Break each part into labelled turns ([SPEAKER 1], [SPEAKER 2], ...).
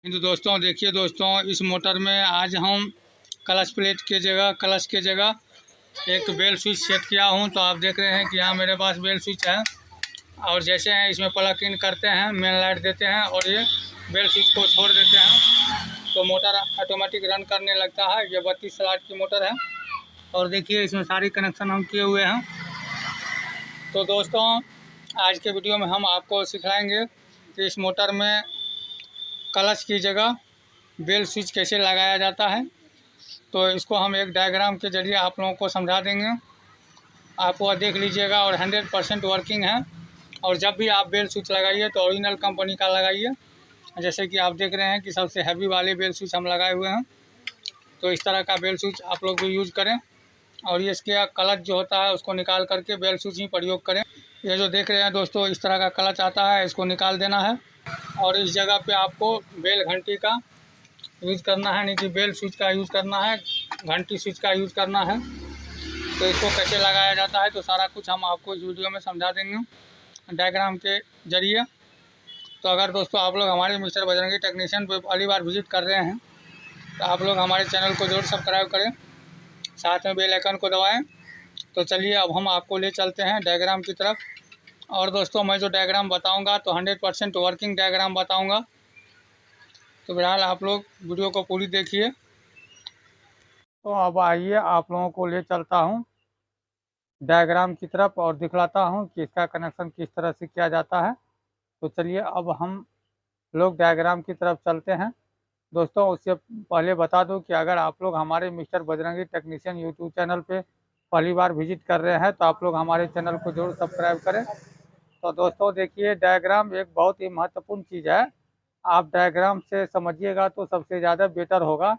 [SPEAKER 1] हिंदू दोस्तों, देखिए दोस्तों, इस मोटर में आज हम क्लच प्लेट के जगह क्लच के जगह एक बेल स्विच सेट किया हूं। तो आप देख रहे हैं कि यहाँ मेरे पास बेल स्विच है और जैसे हैं इसमें प्लग इन करते हैं, मेन लाइट देते हैं और ये बेल स्विच को छोड़ देते हैं तो मोटर ऑटोमेटिक रन करने लगता है। ये 32 स्लॉट की मोटर है और देखिए इसमें सारी कनेक्शन हम किए हुए हैं। तो दोस्तों, आज के वीडियो में हम आपको सिखाएंगे कि इस मोटर में क्लच की जगह बेल स्विच कैसे लगाया जाता है। तो इसको हम एक डायग्राम के जरिए आप लोगों को समझा देंगे, आप वह देख लीजिएगा और 100% वर्किंग है। और जब भी आप बेल स्विच लगाइए तो ओरिजिनल कंपनी का लगाइए। जैसे कि आप देख रहे हैं कि सबसे हैवी वाले बेल स्विच हम लगाए हुए हैं। तो इस तरह का बेल स्विच आप लोग भी यूज़ करें और ये इसके क्लच जो होता है उसको निकाल करके बेल स्विच ही प्रयोग करें। ये जो देख रहे हैं दोस्तों, इस तरह का क्लच आता है, इसको निकाल देना है और इस जगह पे आपको बेल घंटी का यूज़ करना है, नहीं कि बेल स्विच का यूज़ करना है, घंटी स्विच का यूज़ करना है। तो इसको कैसे लगाया जाता है तो सारा कुछ हम आपको इस वीडियो में समझा देंगे डायग्राम के जरिए। तो अगर दोस्तों आप लोग हमारे मिस्टर बजरंगी टेक्नीशियन पे पहली बार विजिट कर रहे हैं तो आप लोग हमारे चैनल को जरूर सब्सक्राइब करें, साथ में बेल आइकन को दबाएं। तो चलिए अब हम आपको ले चलते हैं डायग्राम की तरफ। और दोस्तों, मैं जो डायग्राम बताऊंगा तो 100% वर्किंग डायग्राम बताऊंगा। तो बहरहाल आप लोग वीडियो को पूरी देखिए। तो अब आइए आप लोगों को ले चलता हूँ डायग्राम की तरफ और दिखलाता हूँ कि इसका कनेक्शन किस तरह से किया जाता है। तो चलिए अब हम लोग डायग्राम की तरफ चलते हैं। दोस्तों, उससे पहले बता दूं कि अगर आप लोग हमारे mister Bajrangi technician YouTube channel पे पहली बार विजिट कर रहे हैं तो आप लोग हमारे चैनल को जरूर सब्सक्राइब करें। तो दोस्तों देखिए, डायग्राम एक बहुत ही महत्वपूर्ण चीज़ है। आप डायग्राम से समझिएगा तो सबसे ज़्यादा बेटर होगा।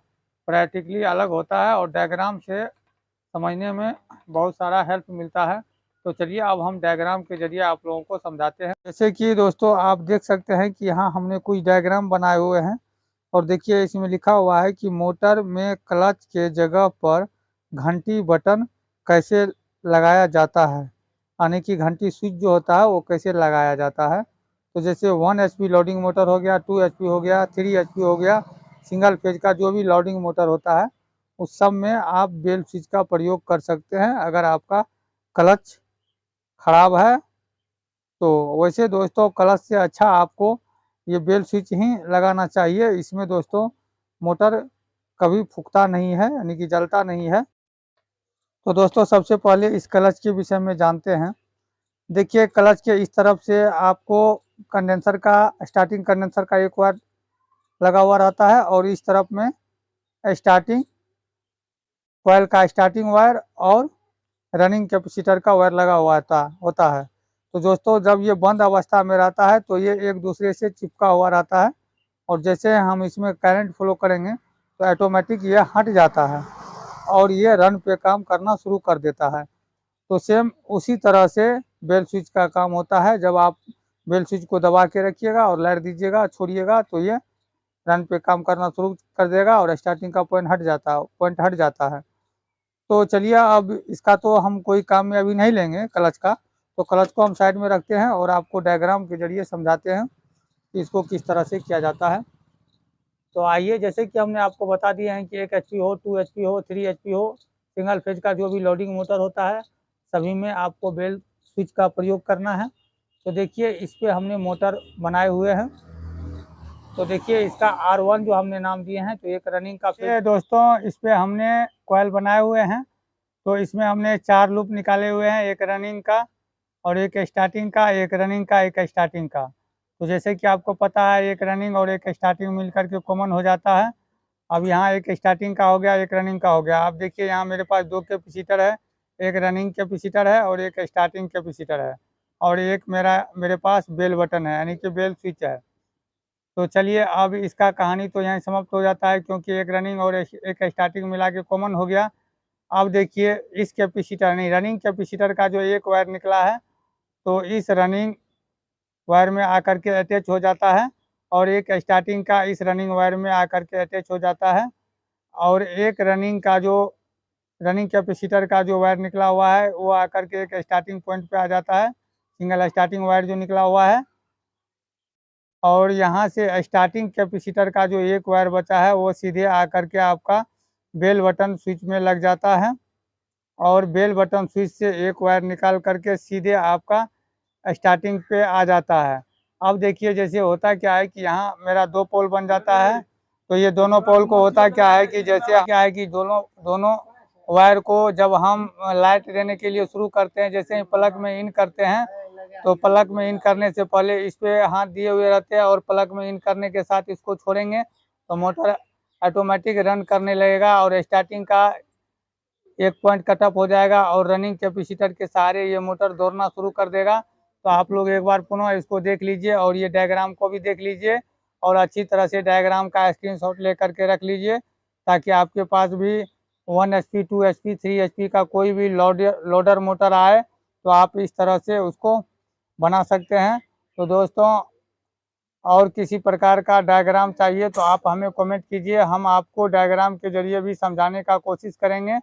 [SPEAKER 1] प्रैक्टिकली अलग होता है और डायग्राम से समझने में बहुत सारा हेल्प मिलता है। तो चलिए अब हम डायग्राम के जरिए आप लोगों को समझाते हैं। जैसे कि दोस्तों आप देख सकते हैं कि यहाँ हमने कुछ डायग्राम बनाए हुए हैं और देखिए इसमें लिखा हुआ है कि मोटर में क्लच के जगह पर घंटी बटन कैसे लगाया जाता है, यानी कि घंटी स्विच जो होता है वो कैसे लगाया जाता है। तो जैसे 1 HP लोडिंग मोटर हो गया, 2 HP हो गया, 3 HP हो गया, सिंगल फेज का जो भी लोडिंग मोटर होता है उस सब में आप बेल स्विच का प्रयोग कर सकते हैं अगर आपका क्लच खराब है। तो वैसे दोस्तों क्लच से अच्छा आपको ये बेल स्विच ही लगाना चाहिए। इसमें दोस्तों मोटर कभी फूकता नहीं है, यानी कि जलता नहीं है। तो दोस्तों सबसे पहले इस क्लच के विषय में जानते हैं। देखिए क्लच के इस तरफ से आपको कंडेंसर का स्टार्टिंग कंडेंसर का एक वायर लगा हुआ रहता है और इस तरफ में स्टार्टिंग कॉइल का स्टार्टिंग वायर और रनिंग कैपेसिटर का वायर लगा हुआ होता है। तो दोस्तों जब ये बंद अवस्था में रहता है तो ये एक दूसरे से चिपका हुआ रहता है और जैसे हम इसमें करंट फ्लो करेंगे तो ऑटोमेटिक ये हट जाता है और ये रन पे काम करना शुरू कर देता है। तो सेम उसी तरह से बेल स्विच का काम होता है। जब आप बेल स्विच को दबा के रखिएगा और लाइट दीजिएगा, छोड़िएगा तो ये रन पे काम करना शुरू कर देगा और स्टार्टिंग का पॉइंट हट जाता है। तो चलिए अब इसका तो हम कोई काम में अभी नहीं लेंगे क्लच का, तो क्लच को हम साइड में रखते हैं और आपको डायग्राम के जरिए समझाते हैं कि इसको किस तरह से किया जाता है। तो आइए, जैसे कि हमने आपको बता दिया है कि 1 HP हो, 2 HP हो, 3 HP हो, सिंगल फेज का जो भी लोडिंग मोटर होता है सभी में आपको बेल स्विच का प्रयोग करना है। तो देखिए इस पर हमने मोटर बनाए हुए हैं। तो देखिए इसका R1 जो हमने नाम दिए हैं, तो एक रनिंग का फेज दोस्तों इस पर हमने कॉयल बनाए हुए हैं। तो इसमें हमने 4 लूप निकाले हुए हैं, एक रनिंग का और एक स्टार्टिंग का, एक रनिंग का, एक स्टार्टिंग का। तो जैसे कि आपको पता है एक रनिंग और एक स्टार्टिंग मिलकर के कॉमन हो जाता है। अब यहाँ एक स्टार्टिंग का हो गया, एक रनिंग का हो गया। आप देखिए यहाँ मेरे पास 2 कैपेसिटर है, एक रनिंग कैपेसिटर है और एक स्टार्टिंग कैपेसिटर है और एक मेरे पास बेल बटन है, यानी कि बेल स्विच है। तो चलिए अब इसका कहानी तो यहाँ समाप्त हो जाता है क्योंकि एक रनिंग और एक स्टार्टिंग मिला के कॉमन हो गया। अब देखिए इस कैपेसिटर नहीं, रनिंग कैपेसिटर का जो एक वायर निकला है तो इस रनिंग वायर में आकर के अटैच हो जाता है और एक स्टार्टिंग का इस रनिंग वायर में आकर के अटैच हो जाता है और एक रनिंग कैपेसिटर का जो वायर निकला हुआ है वो आकर के एक स्टार्टिंग पॉइंट पे आ जाता है। सिंगल स्टार्टिंग वायर जो निकला हुआ है और यहाँ से स्टार्टिंग कैपेसिटर का जो एक वायर बचा है वो सीधे आकर के आपका बेल बटन स्विच में लग जाता है, और बेल बटन स्विच से एक वायर निकाल करके सीधे आपका स्टार्टिंग पे आ जाता है। अब देखिए जैसे होता क्या है कि यहाँ मेरा 2 पोल बन जाता है, तो ये दोनों पोल को होता क्या है कि जैसे क्या है कि दोनों दोनों वायर को जब हम लाइट देने के लिए शुरू करते हैं, जैसे ही प्लग में इन करते हैं, तो प्लग में इन करने से पहले इस पे हाथ दिए हुए रहते हैं, और प्लग में इन करने के साथ इसको छोड़ेंगे तो मोटर ऑटोमेटिक रन करने लगेगा, और स्टार्टिंग का एक पॉइंट कटअप हो जाएगा और रनिंग कैपेसिटर के सहारे ये मोटर दौड़ना शुरू कर देगा। तो आप लोग एक बार पुनः इसको देख लीजिए और ये डायग्राम को भी देख लीजिए, और अच्छी तरह से डायग्राम का स्क्रीनशॉट लेकर के रख लीजिए, ताकि आपके पास भी 1 HP 2 HP 3 HP का कोई भी लोडर मोटर आए तो आप इस तरह से उसको बना सकते हैं। तो दोस्तों, और किसी प्रकार का डायग्राम चाहिए तो आप हमें कमेंट कीजिए, हम आपको डायग्राम के जरिए भी समझाने का कोशिश करेंगे।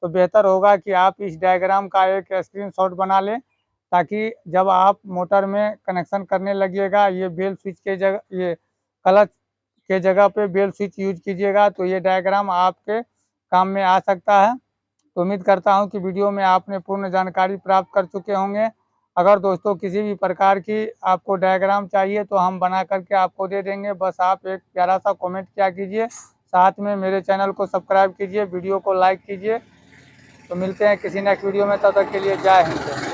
[SPEAKER 1] तो बेहतर होगा कि आप इस डायग्राम का एक स्क्रीनशॉट बना लें, ताकि जब आप मोटर में कनेक्शन करने लगिएगा, ये बेल स्विच के जगह, ये क्लच के जगह पे बेल स्विच यूज कीजिएगा, तो ये डायग्राम आपके काम में आ सकता है। तो उम्मीद करता हूँ कि वीडियो में आपने पूर्ण जानकारी प्राप्त कर चुके होंगे। अगर दोस्तों किसी भी प्रकार की आपको डायग्राम चाहिए तो हम बना करके आपको दे देंगे, बस आप एक प्यारा सा कमेंट किया कीजिए, साथ में मेरे चैनल को सब्सक्राइब कीजिए, वीडियो को लाइक कीजिए। तो मिलते हैं किसी नेक्स्ट वीडियो में, तब तक के लिए जय हिंद।